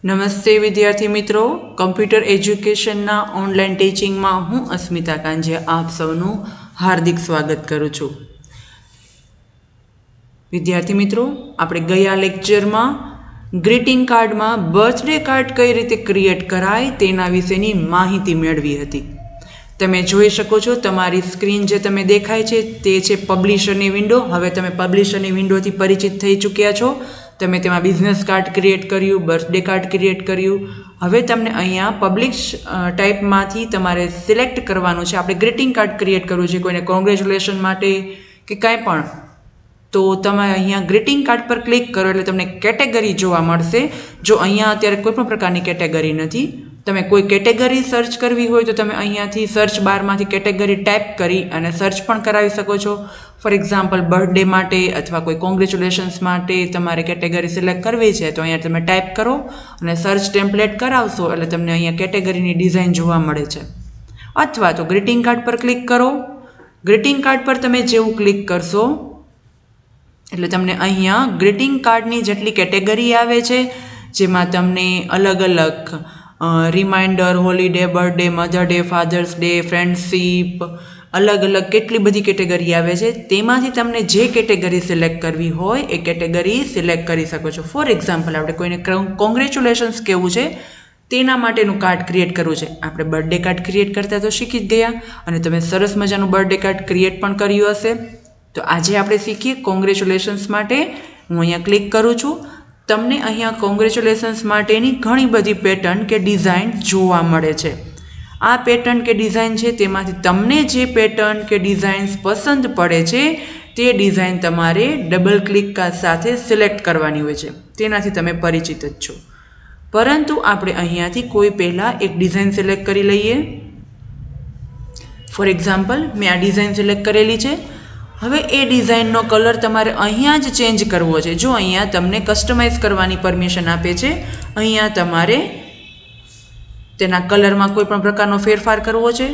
નમસ્તે વિદ્યાર્થી મિત્રો, કમ્પ્યુટર એજ્યુકેશનના ઓનલાઈન ટીચિંગમાં હું અસ્મિતા કાંજિયા આપ સૌનું હાર્દિક સ્વાગત કરું છું. વિદ્યાર્થી મિત્રો, આપણે ગયા લેક્ચરમાં ગ્રીટિંગ કાર્ડમાં બર્થડે કાર્ડ કઈ રીતે ક્રિએટ કરાય તેના વિશેની માહિતી મેળવી હતી. તમે જોઈ શકો છો, તમારી સ્ક્રીન જે તમે દેખાય છે તે છે પબ્લિશરની વિન્ડો. હવે તમે પબ્લિશરની વિન્ડોથી પરિચિત થઈ ચૂક્યા છો. તમે તેમાં બિઝનેસ કાર્ડ ક્રિએટ કર્યું, બર્થડે કાર્ડ ક્રિએટ કર્યું. હવે તમને અહીંયા પબ્લિશ ટાઈપમાંથી તમારે સિલેક્ટ કરવાનું છે. આપણે ગ્રીટિંગ કાર્ડ ક્રિએટ કરવું છે કોઈને કોંગ્રેચ્યુલેશન માટે કે કાંઈ પણ. તો તમે અહીંયા ગ્રીટિંગ કાર્ડ પર ક્લિક કરો એટલે તમને કેટેગરી જોવા મળશે. જો અહીંયા અત્યારે કોઈ પણ પ્રકારની કેટેગરી નથી. તમે કોઈ કેટેગરી સર્ચ કરવી હોય તો તમે અહીંયાથી સર્ચ બારમાંથી કેટેગરી ટાઈપ કરી અને સર્ચ પણ કરાવી શકો છો. ફોર એક્ઝામ્પલ બર્થડે માટે અથવા કોઈ કોંગ્રેચ્યુલેશન્સ માટે તમારે કેટેગરી સિલેક્ટ કરવી છે તો અહીંયા તમે ટાઈપ કરો અને સર્ચ ટેમ્પલેટ કરાવશો એટલે તમને અહીંયા કેટેગરીની ડિઝાઇન જોવા મળે છે. અથવા તો ગ્રીટિંગ કાર્ડ પર ક્લિક કરો. ગ્રીટિંગ કાર્ડ પર તમે જેવું ક્લિક કરશો એટલે તમને અહીંયા ગ્રીટિંગ કાર્ડની જેટલી કેટેગરી આવે છે જેમાં તમને અલગ અલગ reminder, holiday, birthday, mother day, father's day, friendship, અલગ અલગ કેટલી બધી કેટેગરી આવે છે. તેમાંથી તમને જે કેટેગરી સિલેક્ટ કરવી હોય એ કેટેગરી સિલેક્ટ કરી શકો છો. ફોર એક્ઝામ્પલ, આપણે કોઈને કોંગ્રેચ્યુલેશન્સ કહેવું છે તેના માટેનું કાર્ડ ક્રિએટ કરવું છે. આપણે બર્થડે કાર્ડ ક્રિએટ કરતા તો શીખી જ ગયા અને તમે સરસ મજાનું બર્થડે કાર્ડ ક્રિએટ પણ કર્યું હશે. તો આજે આપણે શીખીએ કોંગ્રેચ્યુલેશન્સ માટે. હું અહીંયા ક્લિક કરું છું. તમને અહીંયા કોંગ્રેચ્યુલેશન્સ માટેની ઘણી બધી પેટર્ન કે ડિઝાઇન જોવા મળે છે. આ પેટર્ન કે ડિઝાઇન છે તેમાંથી તમને જે પેટર્ન કે ડિઝાઇન્સ પસંદ પડે છે તે ડિઝાઇન તમારે ડબલ ક્લિક સાથે સિલેક્ટ કરવાની હોય છે. તેનાથી તમે પરિચિત જ છો. પરંતુ આપણે અહીંયાથી કોઈ પહેલાં એક ડિઝાઇન સિલેક્ટ કરી લઈએ. ફોર એક્ઝામ્પલ, મેં આ ડિઝાઇન સિલેક્ટ કરેલી છે. હવે એ ડિઝાઇનનો કલર તમારે અહીંયા જ ચેન્જ કરવો છે. જો અહીંયા તમને કસ્ટમાઇઝ કરવાની પરમિશન આપે છે. અહીંયા તમારે તેના કલરમાં કોઈ પણ પ્રકારનો ફેરફાર કરવો છે.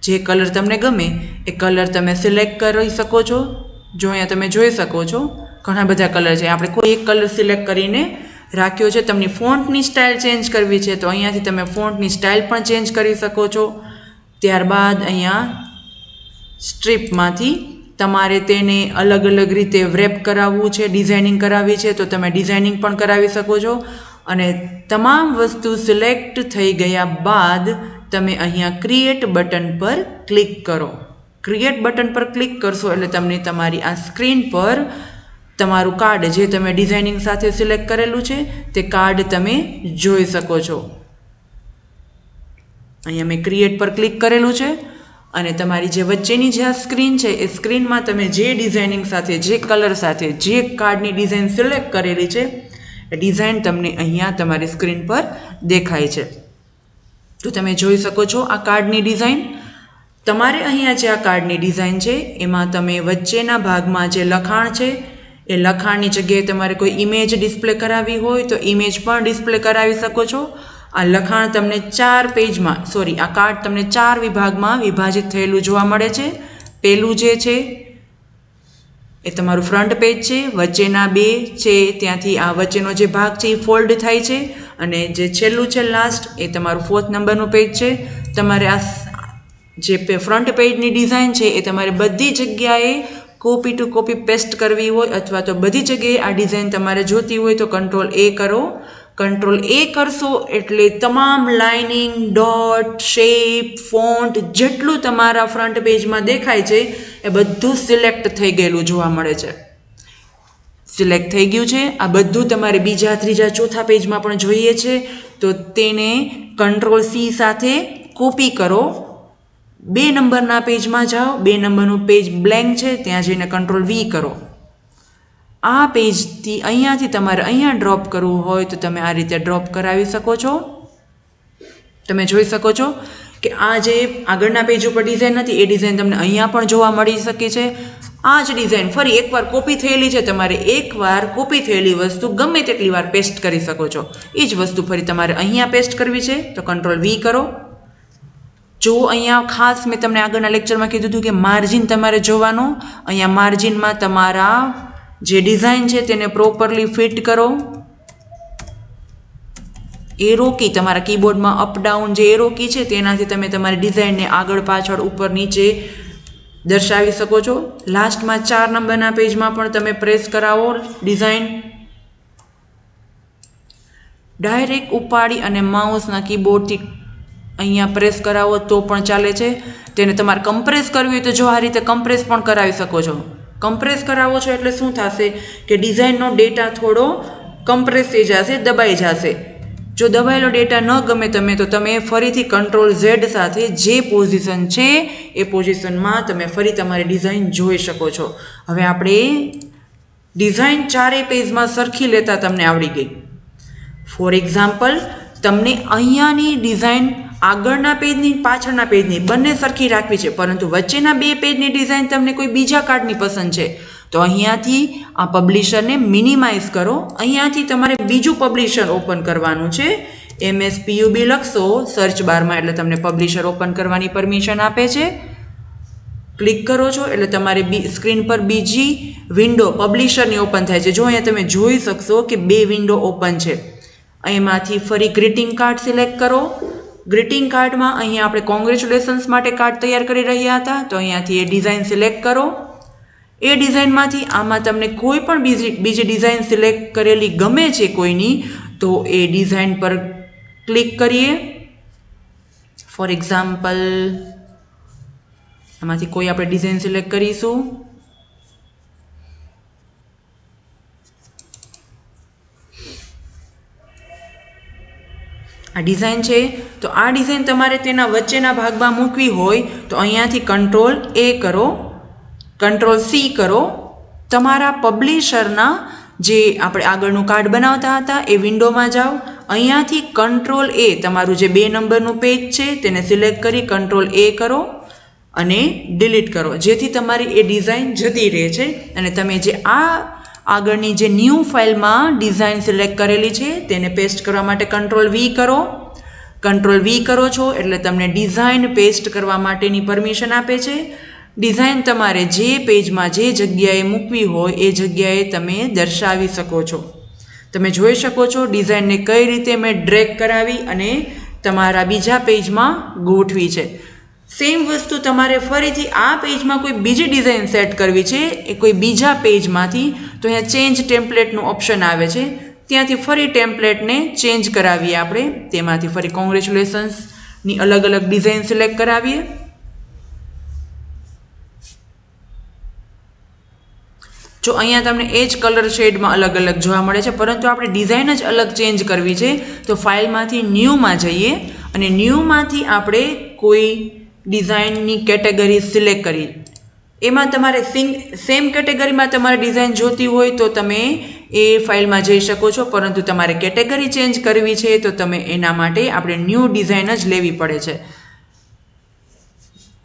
જે કલર તમને ગમે એ કલર તમે સિલેક્ટ કરી શકો છો. જો અહીંયા તમે જોઈ શકો છો ઘણા બધા કલર છે. આપણે કોઈ એક કલર સિલેક્ટ કરીને રાખ્યો છે. તમને ફોન્ટની સ્ટાઇલ ચેન્જ કરવી છે તો અહીંયાથી તમે ફોન્ટની સ્ટાઇલ પણ ચેન્જ કરી શકો છો. ત્યારબાદ અહીંયા સ્ટ્રીપમાંથી તમારે તેને અલગ અલગ રીતે વ્રેપ કરાવવું છે, ડિઝાઇનિંગ કરાવવી છે તો તમે ડિઝાઇનિંગ પણ કરાવી શકો છો. અને તમામ વસ્તુ સિલેક્ટ થઈ ગયા બાદ તમે અહીંયા ક્રિએટ બટન પર ક્લિક કરો. ક્રિએટ બટન પર ક્લિક કરશો એટલે તમને તમારી આ સ્ક્રીન પર તમારું કાર્ડ જે તમે ડિઝાઇનિંગ સાથે સિલેક્ટ કરેલું છે તે કાર્ડ તમે જોઈ શકો છો. અહીંયા મેં ક્રિએટ પર ક્લિક કરેલું છે અને તમારી જે વચ્ચેની જે આ સ્ક્રીન છે એ સ્ક્રીનમાં તમે જે ડિઝાઇનિંગ સાથે, જે કલર સાથે, જે કાર્ડની ડિઝાઇન સિલેક્ટ કરેલી છે એ ડિઝાઇન તમને અહીંયા તમારી સ્ક્રીન પર દેખાય છે. તો તમે જોઈ શકો છો આ કાર્ડની ડિઝાઇન. તમારે અહીંયા જે આ કાર્ડની ડિઝાઇન છે એમાં તમે વચ્ચેના ભાગમાં જે લખાણ છે એ લખાણની જગ્યાએ તમારે કોઈ ઇમેજ ડિસ્પ્લે કરાવવી હોય તો ઇમેજ પણ ડિસ્પ્લે કરાવી શકો છો. આ લખાણ તમને આ કાર્ડ તમને 4 વિભાગમાં વિભાજિત થયેલું જોવા મળે છે. પહેલું જે છે એ તમારું ફ્રન્ટ પેજ છે. વચ્ચેના 2 છે ત્યાંથી આ વચ્ચેનો જે ભાગ છે એ ફોલ્ડ થાય છે અને જે છેલ્લું છે લાસ્ટ એ તમારું 4th નંબરનું પેજ છે. તમારે આ જે ફ્રન્ટ પેજની ડિઝાઇન છે એ તમારે બધી જગ્યાએ કોપી ટુ કોપી પેસ્ટ કરવી હોય અથવા તો બધી જગ્યાએ આ ડિઝાઇન તમારે જોતી હોય તો Ctrl A કરો. Ctrl A કરશો એટલે તમામ લાઇનિંગ, ડોટ, શેપ, ફોન્ટ જેટલું તમારા ફ્રન્ટ પેજમાં દેખાય છે એ બધું સિલેક્ટ થઈ ગયેલું જોવા મળે છે. સિલેક્ટ થઈ ગયું છે. આ બધું તમારે બીજા, ત્રીજા, ચોથા પેજમાં પણ જોઈએ છે તો તેને Ctrl C સાથે કોપી કરો. 2 નંબરના પેજમાં જાઓ. 2 નંબરનું પેજ બ્લેન્ક છે ત્યાં જઈને Ctrl V કરો. આ પેજથી અહીંયાથી તમારે અહીંયા ડ્રોપ કરવું હોય તો તમે આ રીતે ડ્રોપ કરાવી શકો છો. તમે જોઈ શકો છો કે આ જે આગળના પેજ ઉપર ડિઝાઇન હતી એ ડિઝાઇન તમને અહીંયા પણ જોવા મળી શકે છે. આ જ ડિઝાઇન ફરી એકવાર કોપી થયેલી છે. તમારે એકવાર કોપી થયેલી વસ્તુ ગમે તેટલી વાર પેસ્ટ કરી શકો છો. એ જ વસ્તુ ફરી તમારે અહીંયા પેસ્ટ કરવી છે તો Ctrl V કરો. જો અહીંયા ખાસ મેં તમને આગળના લેક્ચરમાં કીધું હતું કે માર્જિન તમારે જોવાનું. અહીંયા માર્જિનમાં તમારા જે ડિઝાઇન છે તેને પ્રોપરલી ફિટ કરો. એરો કી તમારા કીબોર્ડમાં અપ ડાઉન જે એરો કી છે તેનાથી તમે તમારી ડિઝાઇનને આગળ પાછળ ઉપર નીચે દર્શાવી શકો છો. લાસ્ટમાં 4 નંબરના પેજમાં પણ તમે પ્રેસ કરાવો ડિઝાઇન. ડાયરેક્ટ ઉપાડી અને માઉસના કીબોર્ડથી અહીંયા પ્રેસ કરાવો તો પણ ચાલે છે. તેને તમારે કમ્પ્રેસ કરવી હોય તો જો આ રીતે કમ્પ્રેસ પણ કરાવી શકો છો. કમ્પ્રેસ કરાવો છો એટલે શું થશે કે ડિઝાઇનનો ડેટા થોડો કમ્પ્રેસ થઈ જશે, દબાઈ જશે. જો દબાયેલો ડેટા ન ગમે તો તમે ફરીથી કંટ્રોલ Z સાથે જે પોઝિશન છે એ પોઝિશનમાં તમે ફરી તમારી ડિઝાઇન જોઈ શકો છો. હવે આપણે ડિઝાઇન 4 પેજમાં સરખી લેતા તમને આવડી ગઈ. ફોર એક્ઝામ્પલ, તમને અહીંયાની ડિઝાઇન આગળના પેજની પાછળના પેજની બંને સરખી રાખવી છે, પરંતુ વચ્ચેના 2 પેજની ડિઝાઇન તમને કોઈ બીજા કાર્ડની પસંદ છે, તો અહીંયાથી આ પબ્લિશરને મિનિમાઇઝ કરો. અહીંયાથી તમારે બીજું પબ્લિશર ઓપન કરવાનું છે. MSPUB લખશો સર્ચ બારમાં એટલે તમને પબ્લિશર ઓપન કરવાની પરમિશન આપે છે. ક્લિક કરો છો એટલે તમારી સ્ક્રીન પર બીજી વિન્ડો પબ્લિશરની ઓપન થાય છે. જો અહીંયા તમે જોઈ શકશો કે 2 વિન્ડો ઓપન છે. અહીંયામાંથી ફરી ગ્રીટિંગ કાર્ડ સિલેક્ટ કરો. ગ્રીટિંગ કાર્ડમાં અહીંયા આપણે કોંગ્રેચ્યુલેશન્સ માટે કાર્ડ તૈયાર કરી રહ્યા હતા, તો અહીંયાથી એ ડિઝાઇન સિલેક્ટ કરો. એ ડિઝાઇનમાંથી આમાં તમને કોઈ પણ બીજી ડિઝાઇન સિલેક્ટ કરેલી ગમે છે કોઈની, તો એ ડિઝાઇન પર ક્લિક કરીએ. ફોર એક્ઝામ્પલ, આમાંથી કોઈ આપણે ડિઝાઇન સિલેક્ટ કરીશું. આ ડિઝાઇન છે, તો આ ડિઝાઇન તમારે તેના વચ્ચેના ભાગમાં મૂકવી હોય તો અહીંયાથી કંટ્રોલ A કરો, કંટ્રોલ C કરો. તમારા પબ્લિશરના જે આપણે આગળનું કાર્ડ બનાવતા હતા એ વિન્ડોમાં જાઓ. અહીંયાથી કંટ્રોલ A તમારું જે 2 નંબરનું પેજ છે તેને સિલેક્ટ કરી કંટ્રોલ A કરો અને ડિલીટ કરો, જેથી તમારી એ ડિઝાઇન જતી રહે છે. અને તમે જે આ આગળની જે ન્યૂ ફાઇલમાં ડિઝાઇન સિલેક્ટ કરેલી છે તેને પેસ્ટ કરવા માટે કંટ્રોલ V કરો. કંટ્રોલ V કરો છો એટલે તમને ડિઝાઇન પેસ્ટ કરવા માટેની પરમિશન આપે છે. ડિઝાઇન તમારે જે પેજમાં જે જગ્યાએ મૂકવી હોય એ જગ્યાએ તમે દર્શાવી શકો છો. તમે જોઈ શકો છો ડિઝાઇનને કઈ રીતે મેં ડ્રેગ કરાવી અને તમારા બીજા પેજમાં ગોઠવી છે. સેમ વસ્તુ તમારે ફરીથી આ પેજમાં કોઈ બીજી ડિઝાઇન સેટ કરવી છે એ કોઈ બીજા પેજમાંથી, તો અહીંયા ચેન્જ ટેમ્પલેટનું ઓપ્શન આવે છે, ત્યાંથી ફરી ટેમ્પલેટને ચેન્જ કરાવીએ આપણે. તેમાંથી ફરી કોંગ્રેચ્યુલેશન્સની અલગ અલગ ડિઝાઇન સિલેક્ટ કરાવીએ. જો અહીંયા તમને એ જ કલર શેડમાં અલગ અલગ જોવા મળે છે, પરંતુ આપણે ડિઝાઇન જ અલગ ચેન્જ કરવી છે, તો ફાઇલમાંથી ન્યૂમાં જઈએ અને ન્યૂમાંથી આપણે કોઈ ડિઝાઇનની કેટેગરી સિલેક્ટ કરી. એમાં તમારે સેમ કેટેગરીમાં તમારે ડિઝાઇન જોતી હોય તો તમે એ ફાઇલમાં જઈ શકો છો, પરંતુ તમારે કેટેગરી ચેન્જ કરવી છે તો તમે એના માટે આપણે ન્યૂ ડિઝાઇન જ લેવી પડે છે.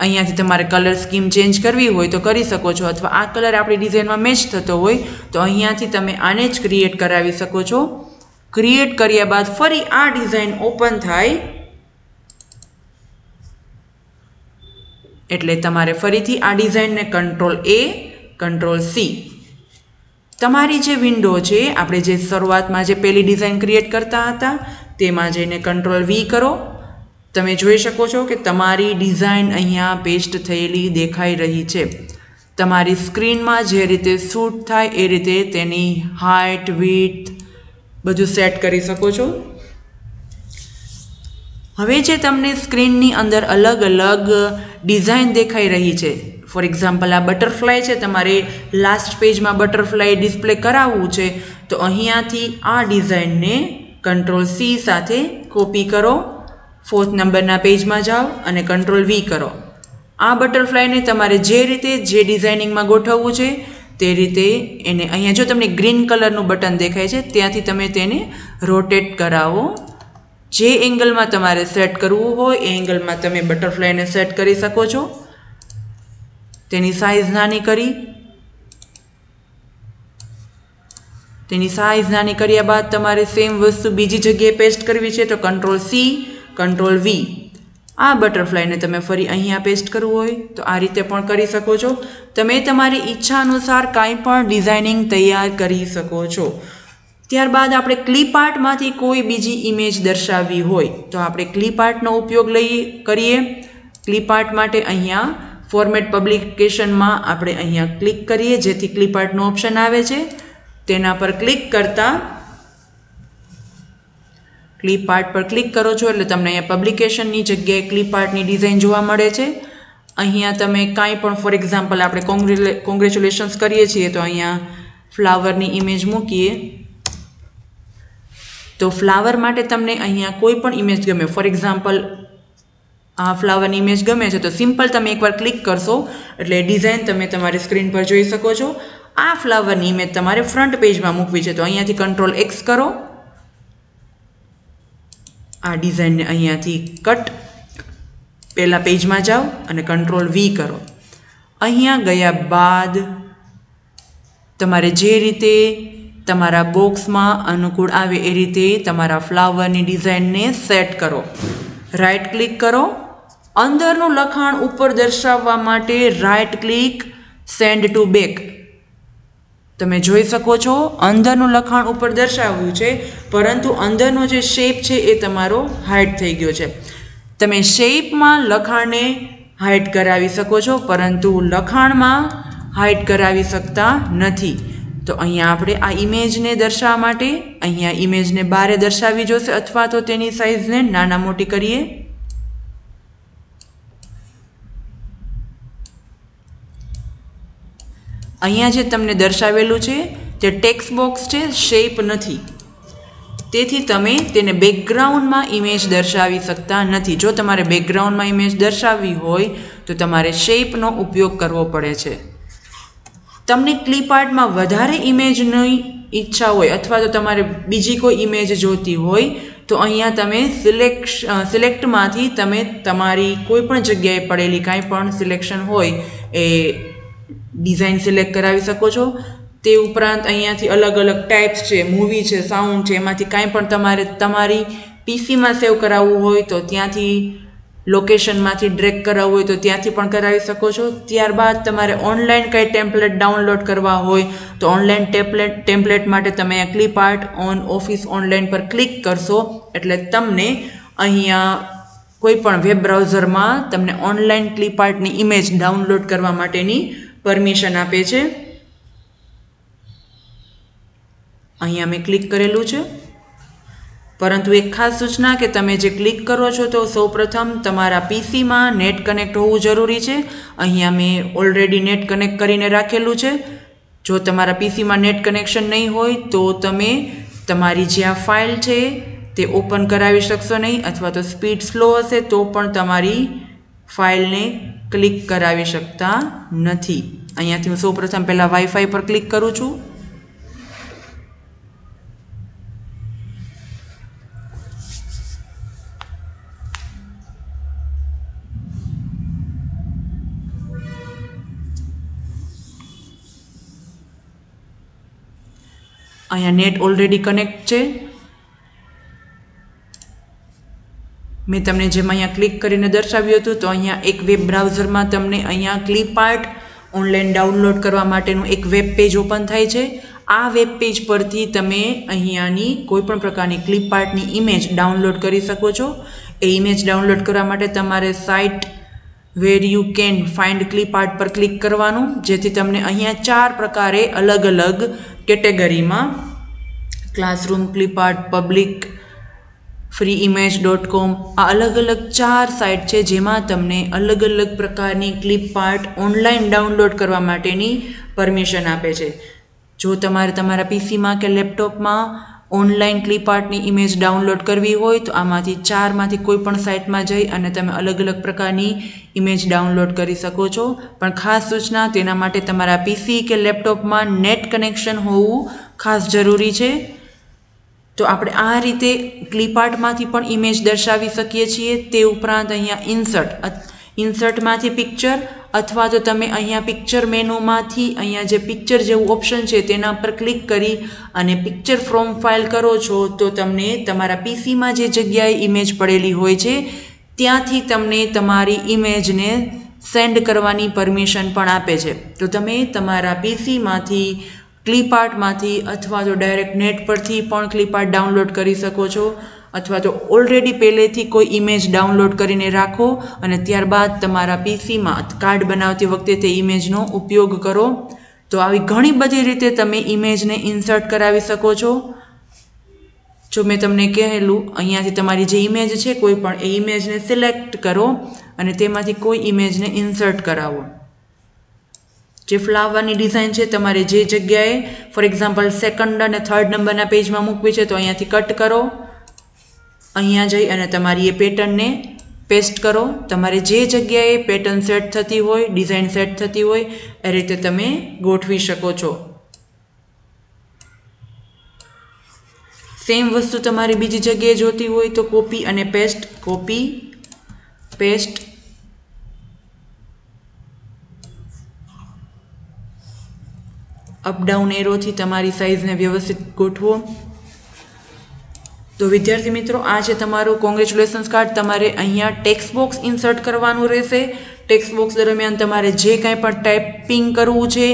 અહીંયાથી તમારે કલર સ્કીમ ચેન્જ કરવી હોય તો કરી શકો છો, અથવા આ કલર આપણી ડિઝાઇનમાં મેચ થતો હોય તો અહીંયાથી તમે આને જ ક્રિએટ કરાવી શકો છો. ક્રિએટ કર્યા બાદ ફરી આ ડિઝાઇન ઓપન થાય એટલે તમારે ફરીથી આ ડિઝાઇનને કંટ્રોલ A, કંટ્રોલ C, તમારી જે વિન્ડો છે આપણે જે શરૂઆતમાં જે પહેલી ડિઝાઇન ક્રિએટ કરતા હતા તેમાં જઈને કંટ્રોલ V કરો. તમે જોઈ શકો છો કે તમારી ડિઝાઇન અહીંયા પેસ્ટ થયેલી દેખાઈ રહી છે. તમારી સ્ક્રીનમાં જે રીતે શૂટ થાય એ રીતે તેની હાઇટ, વિડ્થ બધું સેટ કરી શકો છો. હવે જે તમને સ્ક્રીનની અંદર અલગ અલગ ડિઝાઇન દેખાઈ રહી છે, ફોર એક્ઝામ્પલ આ બટરફ્લાય છે, તમારે લાસ્ટ પેજમાં બટરફ્લાય ડિસ્પ્લે કરાવવું છે તો અહીંયાથી આ ડિઝાઇનને કંટ્રોલ C સાથે કોપી કરો. 4th નંબરના પેજમાં જાઓ અને કંટ્રોલ V કરો. આ બટરફ્લાયને તમારે જે રીતે જે ડિઝાઇનિંગમાં ગોઠવવું છે તે રીતે એને અહીંયા જો તમને ગ્રીન કલરનું બટન દેખાય છે ત્યાંથી તમે તેને રોટેટ કરાવો. જે એંગલમાં તમારે સેટ કરવું હોય એ એંગલમાં તમે બટરફ્લાયને સેટ કરી શકો છો. તેની સાઇઝ નાની કર્યા બાદ તમારે સેમ વસ્તુ બીજી જગ્યાએ પેસ્ટ કરવી છે તો કંટ્રોલ C, કંટ્રોલ V. આ બટરફ્લાયને તમે ફરી અહીંયા પેસ્ટ કરવું હોય તો આ રીતે પણ કરી શકો છો. તમે તમારી ઈચ્છા અનુસાર કાંઈ પણ ડિઝાઇનિંગ તૈયાર કરી શકો છો. ત્યારબાદ આપણે ક્લિપ આર્ટમાંથી કોઈ બીજી ઇમેજ દર્શાવવી હોય તો આપણે ક્લિપ આર્ટનો ઉપયોગ કરીએ. ક્લિપ આર્ટ માટે અહીંયા ફોર્મેટ પબ્લિકેશનમાં આપણે અહીંયા ક્લિક કરીએ, જેથી ક્લિપ આર્ટનો ઓપ્શન આવે છે તેના પર ક્લિક કરતાં ક્લિપ આર્ટ પર ક્લિક કરો છો એટલે તમને અહીંયા પબ્લિકેશનની જગ્યાએ ક્લિપ આર્ટની ડિઝાઇન જોવા મળે છે. અહીંયા તમે કાંઈ પણ ફોર એક્ઝામ્પલ આપણે કોંગ્રેચ્યુલેશન્સ કરીએ છીએ તો અહીંયા ફ્લાવરની ઇમેજ મૂકીએ તો ફ્લાવર માટે તમને અહીંયા કોઈ પણ ઇમેજ ગમે, ફોર એક્ઝામ્પલ આ ફ્લાવરની ઇમેજ ગમે છે તો સિમ્પલ તમે એકવાર ક્લિક કરશો એટલે ડિઝાઇન તમે તમારી સ્ક્રીન પર જોઈ શકો છો. આ ફ્લાવરની ઇમેજ તમારે ફ્રન્ટ પેજમાં મૂકવી છે તો અહીંયાથી કંટ્રોલ એક્સ કરો, આ ડિઝાઇનને અહીંયાથી કટ પહેલા પેજમાં જાઓ અને કંટ્રોલ વી કરો. અહીંયા ગયા બાદ તમારે જે રીતે તમારા બોક્સમાં અનુકૂળ આવે એ રીતે તમારા ફ્લાવરની ડિઝાઇનને સેટ કરો. રાઇટ ક્લિક કરો, અંદરનું લખાણ ઉપર દર્શાવવા માટે right click, send to back. તમે જોઈ શકો છો અંદરનું લખાણ ઉપર દર્શાવ્યું છે પરંતુ અંદરનો જે શેપ છે એ તમારો હાઇડ થઈ ગયો છે. તમે શેપમાં લખાણને હાઇડ કરાવી શકો છો પરંતુ લખાણમાં હાઇડ કરાવી શકતા નથી. તો અહીંયા આપણે આ ઇમેજને દર્શાવવા માટે અહીંયા ઇમેજને બારે દર્શાવવી જોશે અથવા તો તેની સાઇઝને નાના મોટી કરીએ. અહીંયા જે તમને દર્શાવેલું છે તે ટેક્સ્ટ બોક્સ છે, શેપ નથી. તેથી તમે તેને બેકગ્રાઉન્ડમાં ઇમેજ દર્શાવી શકતા નથી. જો તમારે બેકગ્રાઉન્ડમાં ઇમેજ દર્શાવવી હોય તો તમારે શેપનો ઉપયોગ કરવો પડે છે. તમને ક્લિપ આર્ટમાં વધારે ઇમેજની ઈચ્છા હોય અથવા તો તમારે બીજી કોઈ ઇમેજ જોતી હોય તો અહીંયા તમે સિલેક્ટમાંથી તમે તમારી કોઈ પણ જગ્યાએ પડેલી કાંઈ પણ સિલેક્શન હોય એ ડિઝાઇન સિલેક્ટ કરાવી શકો છો. તે ઉપરાંત અહીંયાથી અલગ અલગ ટાઈપ્સ છે, મૂવી છે, સાઉન્ડ છે, એમાંથી કાંઈ પણ તમારે તમારી પીસીમાં સેવ કરાવવું હોય તો ત્યાંથી લોકેશનમાંથી ડ્રેગ કરાવવું હોય તો ત્યાંથી પણ કરાવી શકો છો. ત્યારબાદ તમારે ઓનલાઈન કંઈ ટેમ્પલેટ ડાઉનલોડ કરવા હોય તો ઓનલાઈન ટેમ્પલેટ માટે તમે આ clip art on office online પર ક્લિક કરશો એટલે તમને અહીંયા કોઈ પણ વેબ બ્રાઉઝરમાં તમને ઓનલાઈન ક્લિપ આર્ટની ઇમેજ ડાઉનલોડ કરવા માટેની પરમિશન આપે છે. અહીંયા મેં ક્લિક કરેલું છે પરંતુ એક ખાસ સૂચના કે તમે જે ક્લિક કરો છો તો સૌપ્રથમ તમારા પીસીમાં નેટ કનેક્ટ હોવું જરૂરી છે. અહીંયા મેં ઓલરેડી નેટ કનેક્ટ કરીને રાખેલું છે. જો તમારા પીસીમાં નેટ કનેક્શન નહીં હોય તો તમે તમારી જે આ ફાઇલ છે તે ઓપન કરાવી શકશો નહીં અથવા તો સ્પીડ સ્લો હશે તો પણ તમારી ફાઇલને ક્લિક કરાવી શકતા નથી. અહીંયાથી હું સૌપ્રથમ પહેલાં વાઈફાઈ પર ક્લિક કરું છું. અહીંયા નેટ ઓલરેડી કનેક્ટ છે. મેં તમને જેમ અહીંયા ક્લિક કરીને દર્શાવ્યું હતું તો અહીંયા એક વેબ બ્રાઉઝરમાં તમને અહીંયા ક્લિપ આર્ટ ઓનલાઈન ડાઉનલોડ કરવા માટેનું એક વેબ પેજ ઓપન થાય છે. આ વેબ પેજ પરથી તમે અહીંયાની કોઈપણ પ્રકારની ક્લિપ આર્ટની ઇમેજ ડાઉનલોડ કરી શકો છો. એ ઇમેજ ડાઉનલોડ કરવા માટે તમારે site where you can find clip art પર ક્લિક કરવાનું, જેથી તમને અહીંયા 4 પ્રકારે અલગ અલગ કેટેગરીમાં classroom clip art, public, freeimage.com આ અલગ અલગ 4 સાઇટ છે જેમાં તમને અલગ અલગ પ્રકારની ક્લિપ આર્ટ ઓનલાઈન ડાઉનલોડ કરવા માટેની પરમિશન આપે છે. જો તમારે તમારા પીસીમાં કે લેપટોપમાં ઓનલાઈન ક્લિપ આર્ટની ઇમેજ ડાઉનલોડ કરવી હોય તો આમાંથી 4માંથી કોઈ પણ સાઇટમાં જઈ અને તમે અલગ અલગ પ્રકારની ઇમેજ ડાઉનલોડ કરી શકો છો. પણ ખાસ સૂચના, તેના માટે તમારા પીસી કે લેપટોપમાં નેટ કનેક્શન હોવું ખાસ જરૂરી છે. તો આપણે આ રીતે ક્લિપ આર્ટમાંથી પણ ઇમેજ દર્શાવી શકીએ છીએ. તે ઉપરાંત અહીંયા ઇન્સર્ટમાંથી પિક્ચર અથવા તો તમે અહીંયા પિક્ચર મેનુમાંથી અહીંયા જે પિક્ચર જેવું ઓપ્શન છે તેના પર ક્લિક કરી અને પિક્ચર ફ્રોમ ફાઇલ કરો છો તો તમને તમારા પીસીમાં જે જગ્યાએ ઇમેજ પડેલી હોય છે ત્યાંથી તમને તમારી ઇમેજને સેન્ડ કરવાની પરમિશન પણ આપે છે. તો તમે તમારા પીસીમાંથી ક્લિપઆર્ટમાંથી અથવા તો ડાયરેક્ટ નેટ પરથી પણ ક્લિપઆર્ટ ડાઉનલોડ કરી શકો છો, અથવા તો ઓલરેડી પહેલેથી કોઈ ઇમેજ ડાઉનલોડ કરીને રાખો અને ત્યારબાદ તમારા પીસીમાં કાર્ડ બનાવતી વખતે તે ઇમેજનો ઉપયોગ કરો. તો આવી ઘણી બધી રીતે તમે ઇમેજને ઇન્સર્ટ કરાવી શકો છો. જો મેં તમને કહેલું, અહીંયાથી તમારી જે ઇમેજ છે કોઈ પણ એ ઇમેજને સિલેક્ટ કરો અને તેમાંથી કોઈ ઇમેજને ઇન્સર્ટ કરાવો. જે ફ્લાવરની ડિઝાઇન છે તમારે જે જગ્યાએ ફોર એક્ઝામ્પલ 2nd અને 3rd નંબરના પેજમાં મૂકવી છે તો અહીંયાથી કટ કરો, અહીંયા જઈ અને તમારી એ પેટર્નને પેસ્ટ કરો. તમારે જે જગ્યાએ પેટર્ન સેટ થતી હોય, ડિઝાઇન સેટ થતી હોય એ રીતે તમે ગોઠવી શકો છો. સેમ વસ્તુ તમારી બીજી જગ્યાએ જોતી હોય તો કોપી અને પેસ્ટ, કોપી પેસ્ટ. અપડાઉન એરોથી તમારી સાઇઝને વ્યવસ્થિત ગોઠવો. તો વિદ્યાર્થી મિત્રો, આ છે તમારું કોંગ્રેચ્યુલેશન્સ કાર્ડ. તમારે અહીંયા ટેક્સ્ટ બોક્સ ઇન્સર્ટ કરવાનું રહેશે. ટેક્સ્ટ બોક્સ દરમિયાન તમારે જે કાંઈ પણ ટાઈપિંગ કરવું છે,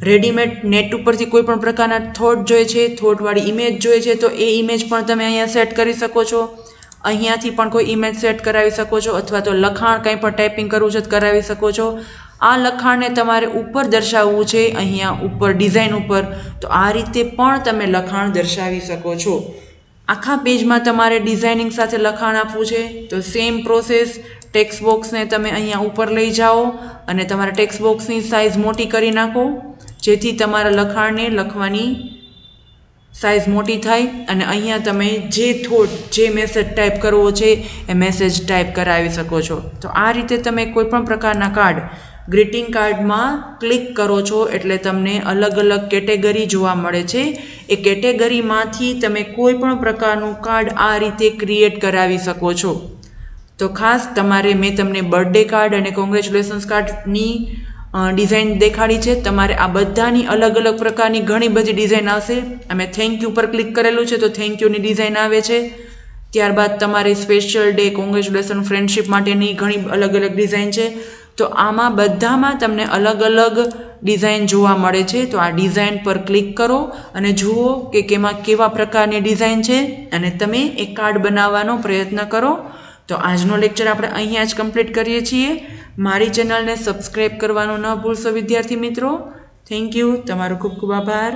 રેડીમેડ નેટ ઉપરથી કોઈ પણ પ્રકારના થોટ જોઈએ છે, થોટવાળી ઇમેજ જોઈએ છે તો એ ઇમેજ પણ તમે અહીંયા સેટ કરી શકો છો. અહીંયાથી પણ કોઈ ઇમેજ સેટ કરાવી શકો છો, અથવા તો લખાણ કંઈ પણ ટાઈપિંગ કરવું છે તો કરાવી શકો છો. આ લખાણને તમારે ઉપર દર્શાવવું છે, અહીંયા ઉપર ડિઝાઇન ઉપર, તો આ રીતે પણ તમે લખાણ દર્શાવી શકો છો. આખા પેજમાં તમારે ડિઝાઇનિંગ સાથે લખાણ આપવું છે તો સેમ પ્રોસેસ. ટેક્સ્ટ બોક્સને તમે અહીંયા ઉપર લઈ જાઓ અને તમારા ટેક્સ્ટ બોક્સની સાઇઝ મોટી કરી નાખો, જેથી તમારા લખાણને લખવાની સાઇઝ મોટી થાય અને અહીંયા તમે જે થોટ, જે મેસેજ ટાઈપ કરવો છે એ મેસેજ ટાઈપ કરાવી શકો છો. તો આ રીતે તમે કોઈ પણ પ્રકારના કાર્ડ, ગ્રીટિંગ કાર્ડમાં ક્લિક કરો છો એટલે તમને અલગ અલગ કેટેગરી જોવા મળે છે. એ કેટેગરીમાંથી તમે કોઈ પણ પ્રકારનું કાર્ડ આ રીતે ક્રિએટ કરાવી શકો છો. તો ખાસ તમારે, મેં તમને બર્થડે કાર્ડ અને કોંગ્રેચ્યુલેશન્સ કાર્ડની ડિઝાઇન દેખાડી છે. તમારે આ બધાની અલગ અલગ પ્રકારની ઘણી બધી ડિઝાઇન આવશે. અમે થેન્ક યુ પર ક્લિક કરેલું છે તો થેન્ક યુની ડિઝાઇન આવે છે. ત્યારબાદ તમારે સ્પેશિયલ ડે, કોંગ્રેચ્યુલેશન, ફ્રેન્ડશિપ માટેની ઘણી અલગ અલગ ડિઝાઇન છે. તો આમાં બધામાં તમને અલગ અલગ ડિઝાઇન જોવા મળે છે. તો આ ડિઝાઇન પર ક્લિક કરો અને જુઓ કે કેમાં કેવા પ્રકારની ડિઝાઇન છે અને તમે એક કાર્ડ બનાવવાનો પ્રયત્ન કરો. તો આજનો લેક્ચર આપણે અહીંયા જ કમ્પ્લીટ કરીએ છીએ. મારી ચેનલને સબસ્ક્રાઈબ કરવાનું ન ભૂલશો વિદ્યાર્થી મિત્રો. Thank you. તમારો ખૂબ ખૂબ આભાર.